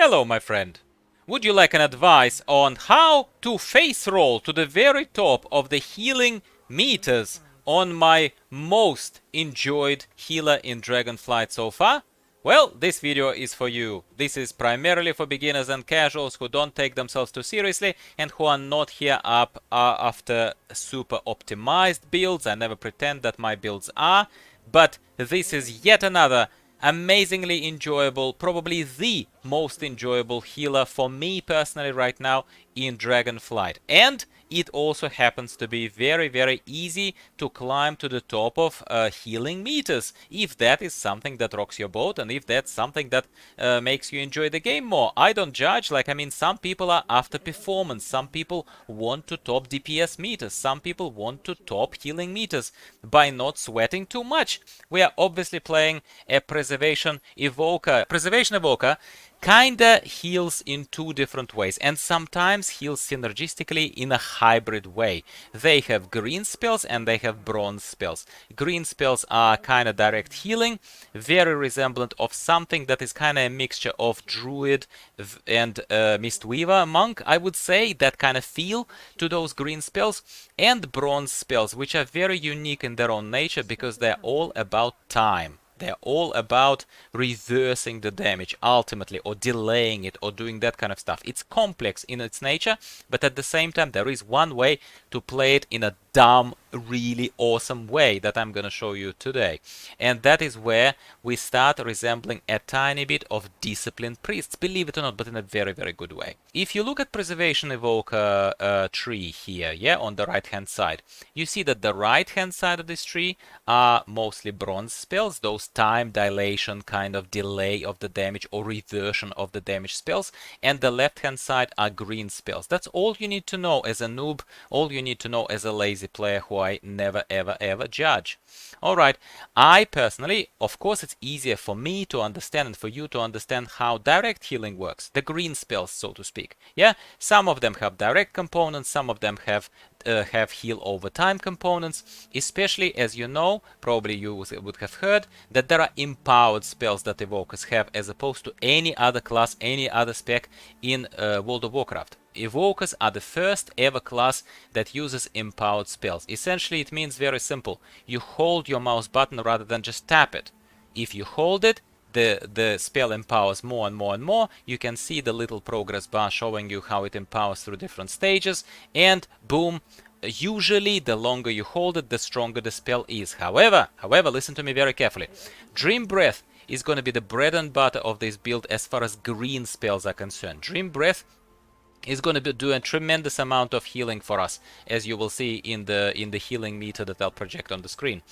Hello, my friend. Would you like an advice on how to face roll to the very top of the healing meters on my most enjoyed healer in Dragonflight so far? Well, this video is for you. This is primarily for beginners and casuals who don't take themselves too seriously and who are not here up after super optimized builds. I never pretend that my builds are, but this is yet another amazingly enjoyable, probably the most enjoyable healer for me personally right now in Dragonflight. And it also happens to be very easy to climb to the top of healing meters, if that is something that rocks your boat and if that's something that makes you enjoy the game more. I don't judge. Like, I mean, some people are after performance, some people want to top DPS meters, some people want to top healing meters by not sweating too much. We are obviously playing a Preservation Evoker. Preservation Evoker kinda heals in two different ways and sometimes heals synergistically in a hybrid way. They have green spells and they have bronze spells. Green spells are kinda direct healing, very resemblant of something that is kinda a mixture of druid and mistweaver monk, I would say, that kind of feel to those green spells, and bronze spells, which are very unique in their own nature because they're all about time. They're all about reversing the damage ultimately, or delaying it, or doing that kind of stuff. It's complex in its nature, but at the same time there is one way to play it in a dumb, really awesome way that I'm gonna show you today. And that is where we start resembling a tiny bit of disciplined priests, believe it or not, but in a very good way. If you look at Preservation Evoker tree here, yeah, on the right hand side, you see that the right hand side of this tree are mostly bronze spells, those time dilation kind of delay of the damage or reversion of the damage spells, and the left hand side are green spells. That's all you need to know as a noob, all you need to know as a lazy player who I never ever judge. Alright, I personally, of course it's easier for me to understand and for you to understand how direct healing works, the green spells, so to speak. Yeah, some of them have direct components, some of them have heal over time components, especially as you know, probably you would have heard, that there are empowered spells that evokers have as opposed to any other class, any other spec in World of Warcraft. Evokers are the first ever class that uses empowered spells. Essentially it means very simple. You hold your mouse button rather than just tap it. If you hold it, the spell empowers more and more. You can see the little progress bar showing you how it empowers through different stages, and boom, usually the longer you hold it, the stronger the spell is. However, listen to me very carefully. Dream Breath is going to be the bread and butter of this build as far as green spells are concerned. Dream Breath is going to be doing a tremendous amount of healing for us, as you will see in the healing meter that I'll project on the screen.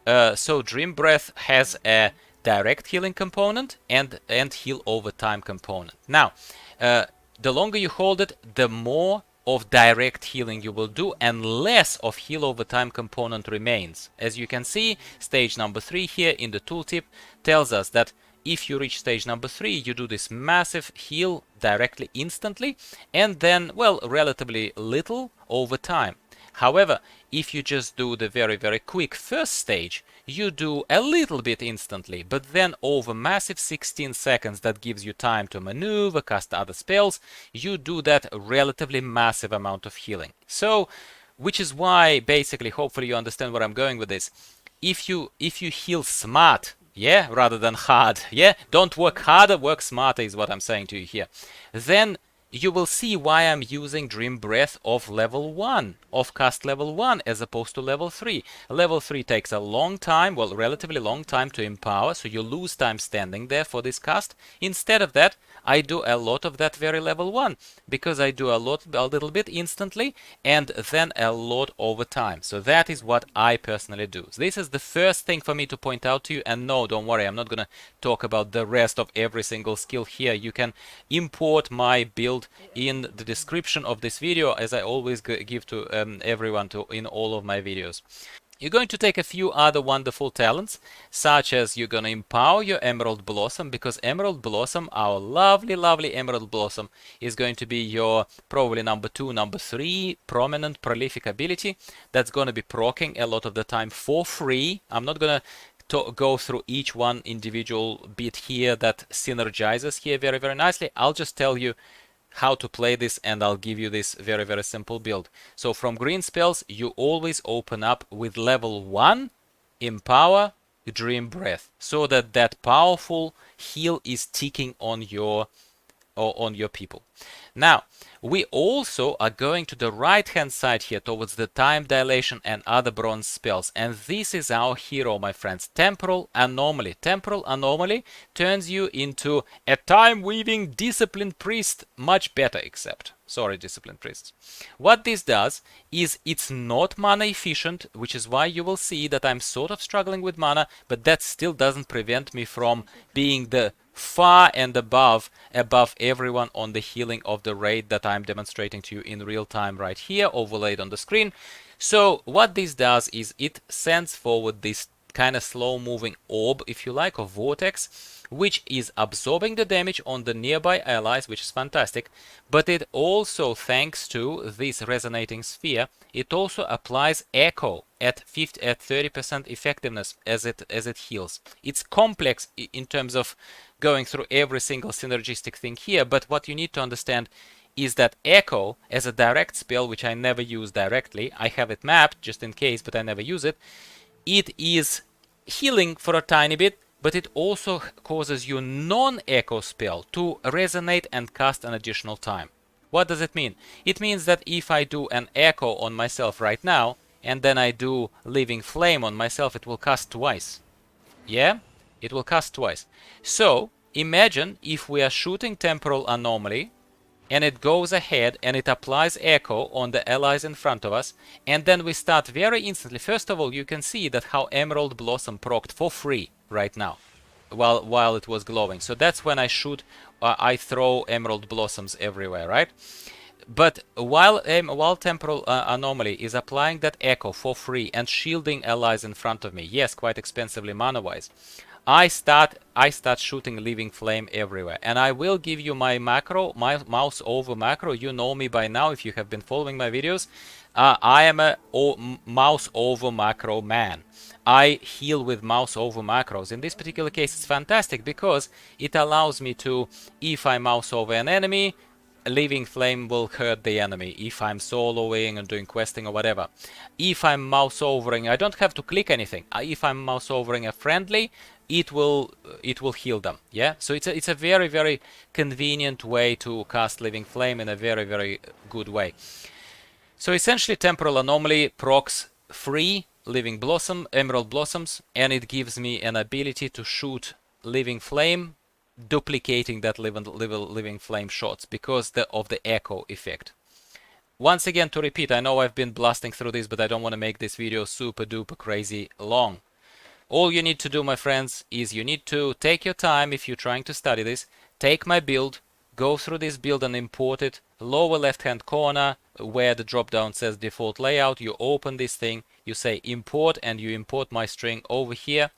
So Dream Breath has a direct healing component and heal over time component. Now, the longer you hold it, the more of direct healing you will do and less of heal over time component remains. As you can see, stage number 3 here in the tooltip tells us that if you reach stage number 3, you do this massive heal directly instantly and then, well, relatively little over time. However, if you just do the very quick first stage, you do a little bit instantly, but then over massive 16 seconds that gives you time to maneuver, cast other spells, you do that relatively massive amount of healing. So, which is why, basically, hopefully you understand where I'm going with this. If you heal smart, yeah, rather than hard, yeah, don't work harder, work smarter is what I'm saying to you here, then you will see why I'm using Dream Breath of level 1, of cast level 1, as opposed to level 3. Level 3 takes a long time, well, relatively long time to empower, so you lose time standing there for this cast. Instead of that, I do a lot of that very level 1, because I do a little bit instantly, and then a lot over time. So that is what I personally do. So this is the first thing for me to point out to you, and no, don't worry, I'm not gonna talk about the rest of every single skill here. You can import my build in the description of this video, as I always give to everyone in all of my videos. You're going to take a few other wonderful talents, such as you're going to empower your Emerald Blossom, because Emerald Blossom, our lovely Emerald Blossom, is going to be your probably number 2, number 3 prominent prolific ability that's going to be proccing a lot of the time for free. I'm not going to to go through each one individual bit here that synergizes here very, very nicely. I'll just tell you how to play this, and I'll give you this very, very simple build. So from green spells, you always open up with level 1 Empower Dream Breath, so that that powerful heal is ticking on your people. Now, we also are going to the right hand side here towards the time dilation and other bronze spells, and this is our hero, my friends, Temporal Anomaly. Temporal Anomaly turns you into a time weaving disciplined priest, much better, except sorry, disciplined priests. What this does is it's not mana efficient, which is why you will see that I'm sort of struggling with mana, but that still doesn't prevent me from being the far and above everyone on the healing of the raid that I'm demonstrating to you in real time right here, overlaid on the screen. So what this does is it sends forward this kind of slow moving orb, if you like, or vortex, which is absorbing the damage on the nearby allies, which is fantastic. But it also, thanks to this resonating sphere, it also applies echo at 30% effectiveness as it heals. It's complex in terms of going through every single synergistic thing here, but what you need to understand is that echo as a direct spell, which I never use directly, I have it mapped just in case, but I never use it. It is healing for a tiny bit, but it also causes your non-echo spell to resonate and cast an additional time. What does it mean? It means that if I do an echo on myself right now, and then I do Living Flame on myself, it will cast twice. Yeah? It will cast twice. So, imagine if we are shooting Temporal Anomaly, and it goes ahead and it applies echo on the allies in front of us, and then we start very instantly. First of all, you can see that how Emerald Blossom procced for free right now while it was glowing. So that's when I shoot, I throw Emerald Blossoms everywhere, right? But while Temporal Anomaly is applying that echo for free and shielding allies in front of me, yes, quite expensively mana-wise, I start shooting Living Flame everywhere, and I will give you my macro, my mouse over macro. You know me by now if you have been following my videos. I am a mouse over macro man. I heal with mouse over macros. In this particular case, it's fantastic because it allows me to, if I mouse over an enemy, Living Flame will hurt the enemy if I'm soloing and doing questing or whatever. If I'm mouse overing, I don't have to click anything. If I'm mouse overing a friendly, it will heal them. Yeah, so it's a very, very convenient way to cast Living Flame in a very, very good way. So essentially, Temporal Anomaly procs free Living Blossom, Emerald Blossoms, and it gives me an ability to shoot Living Flame, duplicating that living flame shots because of the echo effect. Once again, to repeat, I know I've been blasting through this, but I don't want to make this video super duper crazy long. All you need to do, my friends, is you need to take your time if you're trying to study this. Take my build, go through this build and import it. Lower left hand corner where the drop down says default layout, you open this thing, you say import, and you import my string over here.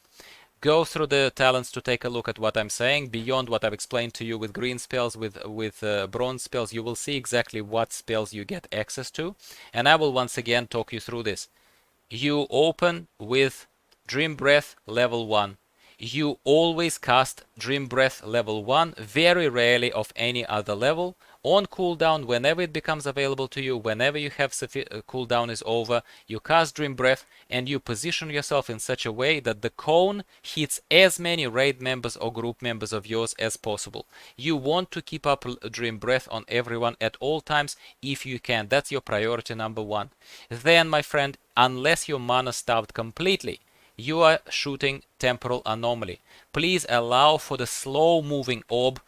Go through the talents to take a look at what I'm saying. Beyond what I've explained to you with green spells, with bronze spells, you will see exactly what spells you get access to. And I will once again talk you through this. You open with Dream Breath level 1. You always cast Dream Breath level 1, very rarely of any other level. On cooldown, whenever it becomes available to you, whenever you have cooldown is over, you cast Dream Breath and you position yourself in such a way that the cone hits as many raid members or group members of yours as possible. You want to keep up Dream Breath on everyone at all times if you can. That's your priority number 1. Then, my friend, unless your mana starved completely, you are shooting Temporal Anomaly. Please allow for the slow moving orb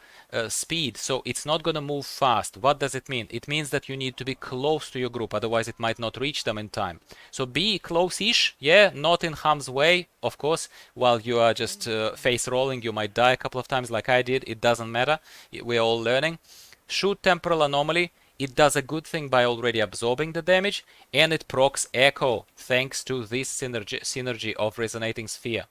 speed, so it's not going to move fast. What does it mean? It means that you need to be close to your group, otherwise it might not reach them in time. So be close-ish, yeah, not in harm's way, of course. While you are just face rolling, you might die a couple of times like I did. It doesn't matter. We're all learning. Shoot Temporal Anomaly. It does a good thing by already absorbing the damage, and it procs echo thanks to this synergy of resonating sphere.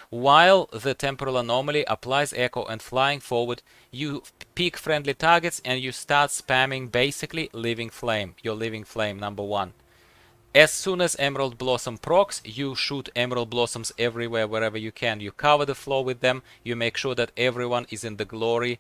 While the Temporal Anomaly applies echo and flying forward, you pick friendly targets and you start spamming basically Living Flame, your Living Flame number 1. As soon as Emerald Blossom procs, you shoot Emerald Blossoms everywhere, wherever you can. You cover the floor with them. You make sure that everyone is in the glory,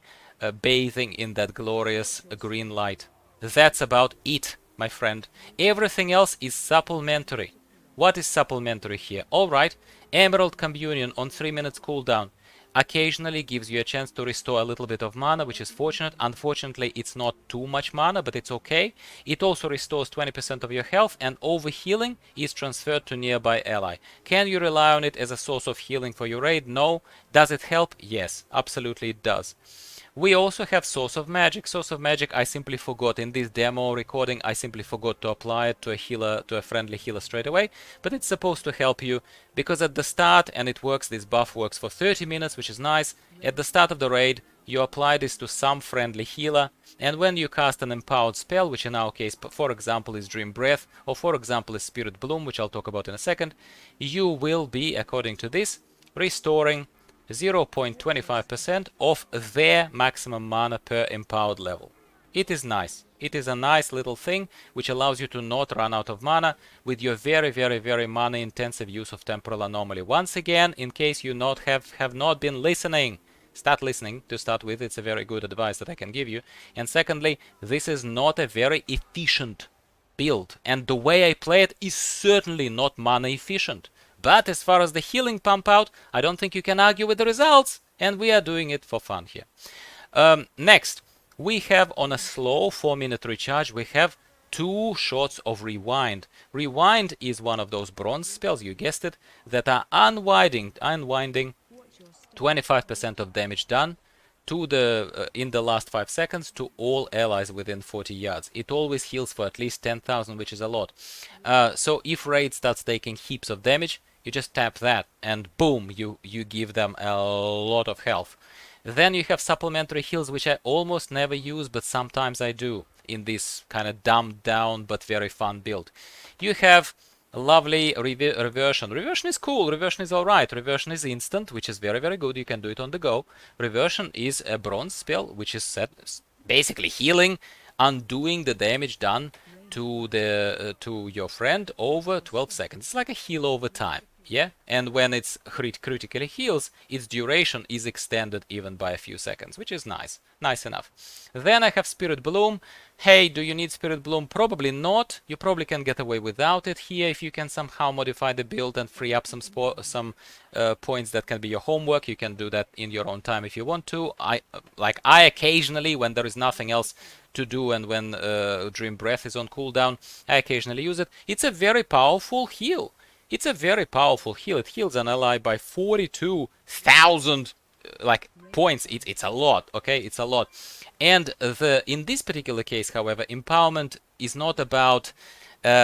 bathing in that glorious green light. That's about it, my friend. Everything else is supplementary. What is supplementary here? Alright, Emerald Communion on 3 minutes cooldown occasionally gives you a chance to restore a little bit of mana, which is fortunate. Unfortunately, it's not too much mana, but it's okay. It also restores 20% of your health, and overhealing is transferred to nearby ally. Can you rely on it as a source of healing for your raid? No. Does it help? Yes, absolutely it does. We also have Source of Magic. Source of Magic, I simply forgot in this demo recording, I simply forgot to apply it to a healer, to a friendly healer straight away, but it's supposed to help you because at the start, and it works, this buff works for 30 minutes, which is nice. At the start of the raid, you apply this to some friendly healer, and when you cast an empowered spell, which in our case, for example, is Dream Breath, or for example is Spiritbloom, which I'll talk about in a second, you will be, according to this, restoring 0.25% of their maximum mana per empowered level. It is nice. It is a nice little thing which allows you to not run out of mana with your very mana intensive use of Temporal Anomaly. Once again, in case you have not been listening, start listening to start with. It's a very good advice that I can give you. And secondly, this is not a very efficient build, and the way I play it is certainly not mana efficient. But as far as the healing pump out, I don't think you can argue with the results, and we are doing it for fun here. Next, we have on a slow 4-minute recharge, we have 2 shots of Rewind. Rewind is one of those bronze spells, you guessed it, that are unwinding 25% of damage done to the in the last 5 seconds to all allies within 40 yards. It always heals for at least 10,000, which is a lot. So if raid starts taking heaps of damage, you just tap that and boom, you give them a lot of health. Then you have supplementary heals, which I almost never use, but sometimes I do in this kind of dumbed down but very fun build. You have a lovely Reversion. Reversion is cool. Reversion is alright. Reversion is instant, which is very good. You can do it on the go. Reversion is a bronze spell, which is set basically healing, undoing the damage done to the to your friend over 12 seconds. It's like a heal over time. Yeah, and when it's critically heals, its duration is extended even by a few seconds, which is nice. Nice enough. Then I have Spiritbloom. Hey, do you need Spiritbloom? Probably not. You probably can get away without it here if you can somehow modify the build and free up some points that can be your homework. You can do that in your own time if you want to. I occasionally, when there is nothing else to do and when Dream Breath is on cooldown, I occasionally use it. It's a very powerful heal. It's a very powerful heal. It heals an ally by 42,000 points. It's a lot, okay? It's a lot. And in this particular case, however, empowerment is not about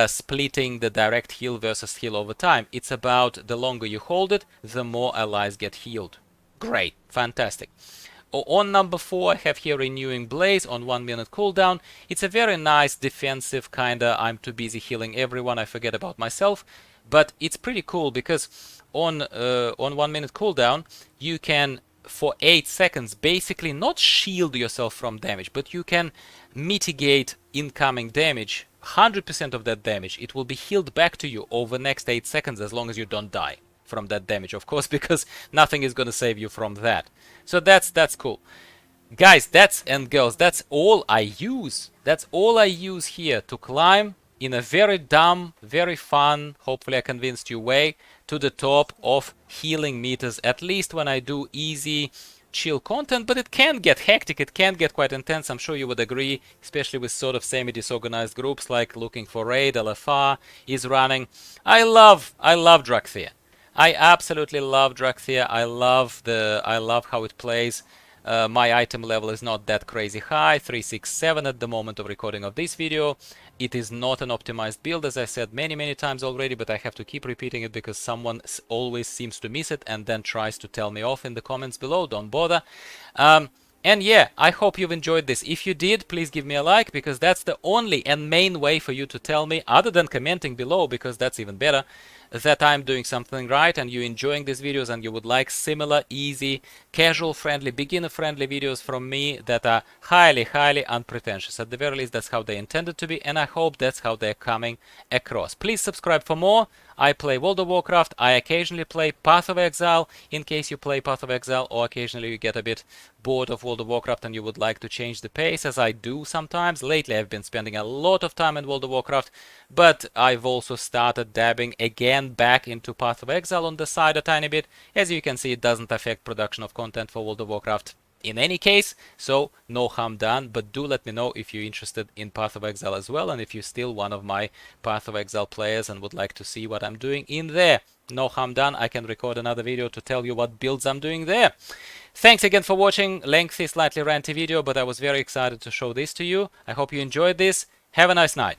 splitting the direct heal versus heal over time. It's about the longer you hold it, the more allies get healed. Great, fantastic. On number 4, I have here Renewing Blaze on 1 minute cooldown. It's a very nice defensive kinda I'm too busy healing everyone, I forget about myself. But it's pretty cool because on 1 minute cooldown, you can for 8 seconds basically not shield yourself from damage, but you can mitigate incoming damage. 100% of that damage, it will be healed back to you over the next 8 seconds as long as you don't die from that damage, of course, because nothing is going to save you from that. So that's cool. Guys, and girls, that's all I use. That's all I use here to climb in a very dumb, very fun, hopefully I convinced you way, to the top of healing meters, at least when I do easy, chill content, but it can get hectic, it can get quite intense, I'm sure you would agree, especially with sort of semi-disorganized groups like Looking for Raid, LFR is running. I love Drakthir. I absolutely love Drakthir. I love how it plays. My item level is not that crazy high, 367 at the moment of recording of this video. It is not an optimized build, as I said many times already, but I have to keep repeating it because someone always seems to miss it and then tries to tell me off in the comments below. Don't bother. And yeah, I hope you've enjoyed this. If you did, please give me a like, because that's the only and main way for you to tell me, other than commenting below, because that's even better, that I'm doing something right and you're enjoying these videos and you would like similar, easy, casual friendly, beginner friendly videos from me that are highly, highly unpretentious. At the very least, that's how they intended to be, and I hope that's how they're coming across. Please subscribe for more. I play World of Warcraft. I occasionally play Path of Exile, in case you play Path of Exile, or occasionally you get a bit bored of World of Warcraft and you would like to change the pace, as I do sometimes. Lately I've been spending a lot of time in World of Warcraft, but I've also started dabbing again back into Path of Exile on the side a tiny bit. As you can see, it doesn't affect production of content for World of Warcraft in any case, so no harm done. But do let me know if you're interested in Path of Exile as well, and if you're still one of my Path of Exile players and would like to see what I'm doing in there. No harm done. I can record another video to tell you what builds I'm doing there. Thanks again for watching. Lengthy, slightly ranty video, but I was very excited to show this to you. I hope you enjoyed this. Have a nice night.